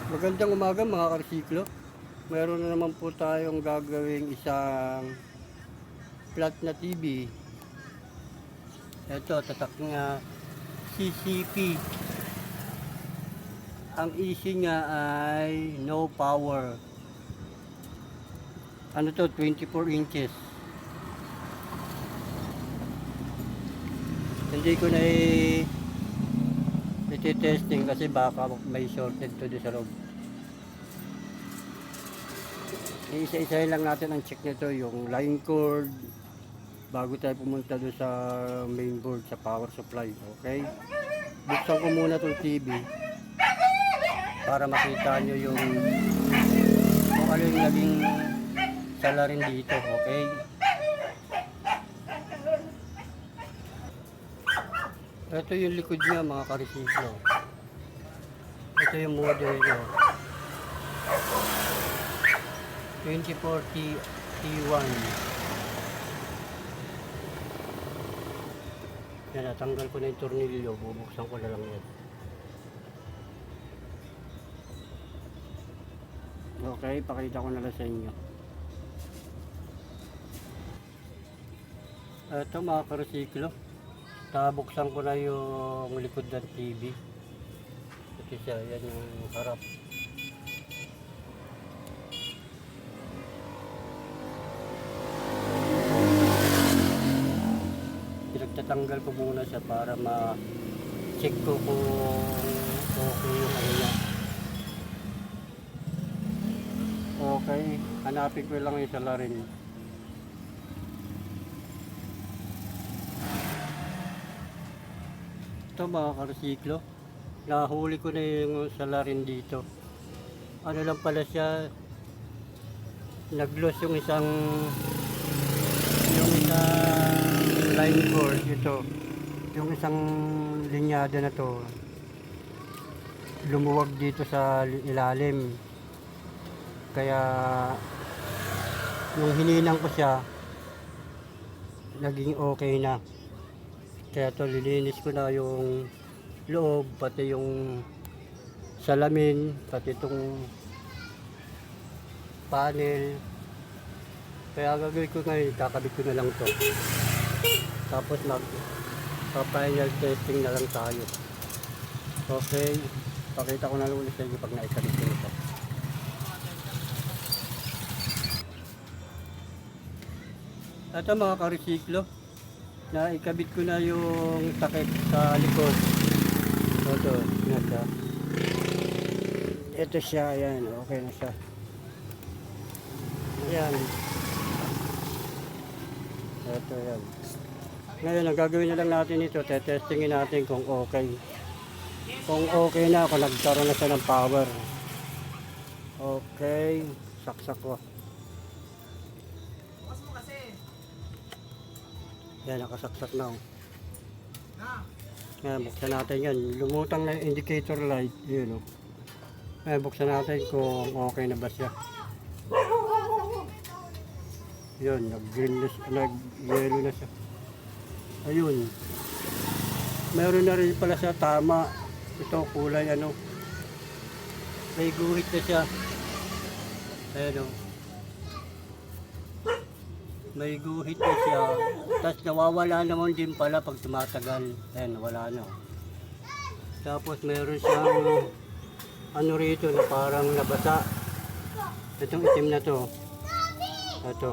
Magandang umaga mga karsiklo. Meron na naman po tayong gagawing isang flat na TV. Ito, tatak nga CCP. Ang isi niya ay no power. Ano to, 24 inches. Hindi ko na iti-testing kasi baka may shorted to sa loob. Isa-isahin lang natin ang check nito, yung line cord bago tayo pumunta doon sa main board sa power supply. Okay, buksan ko muna itong TV para makita nyo yung kung ano yung naging salarin dito. Okay, ito yung likod niya mga karisiplo. Ito yung model niya, 2040 T1. Yan, natanggal ko na yung tornilyo, bubuksan ko na lang yan. Okay, pakita ko na lang sa inyo. Ito mga karosiklo, buksan ko na yung likod ng TV. Ito siya, yan yung harap. Pinagtatanggal ko muna siya para ma-check ko kung okay yung ano niya. Okay, hanapin ko lang yung salarin. Ito mga karsiklo, nahuli ko na yung salarin dito. Ano lang pala siya, nag-loss yung isang line cord. Ito, yung isang linyada na to lumuwag dito sa ilalim, kaya nung hininang ko siya naging okay na. Kaya to, lilinis ko na yung loob, pati yung salamin, pati itong panel. Kaya gagawin ko ngayon, kakabit ko na lang to. Tapos mag-final testing na lang tayo. Okay, pakita ko na lang ulit sa inyo pag naikabit ko ito. Ito mga karisiklo, naikabit ko na yung takip sa likod. Ito siya, ayan, okay na siya. Ayan. Ito yan. Ngayon, ang gagawin na lang natin ito, testingin natin kung okay. Kung okay na, kung nagkaroon na siya ng power. Okay, saksak ko. Yan, nakasaksak na. Yan, buksan natin yan. Lumutang na yung indicator light. Yun, Yan, buksan natin kung okay na ba siya. Yun, nag-green na siya, nag-yellow na siya. Ayun. Meron na rin pala siya, tama. Ito, kulay ano. May guhit na siya. Ayun, may guhit na siya. Tapos nawawala naman din pala pag tumatagal. Ayan, wala na. Tapos meron siyang ano rito na parang nabasa. Itong itim na to. Ito.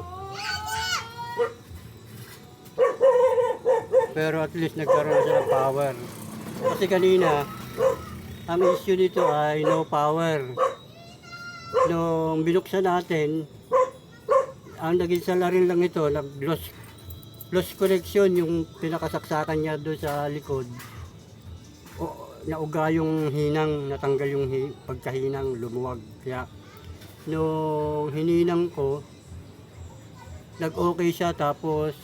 Pero at least nagkaroon siya ng power. Kasi kanina, ang issue nito ay no power. Nung binuksan natin, ang naging salarin lang ito, nag-loss connection yung pinakasaksakan niya doon sa likod. Nauga yung hinang, natanggal yung pagkahinang, lumuwag. Kaya nung hininang ko, nag-okay siya, tapos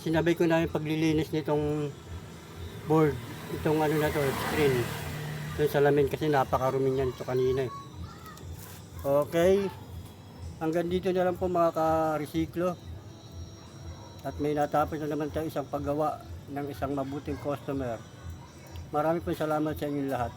sinabay ko na yung paglilinis nitong board, itong ano na to, screen. Yung salamin kasi napakarumi niyan ito kanina. Okay. Hanggang dito na lang po mga ka-resiklo. At may natapos na naman tayo isang paggawa ng isang mabuting customer. Marami po salamat sa inyong lahat.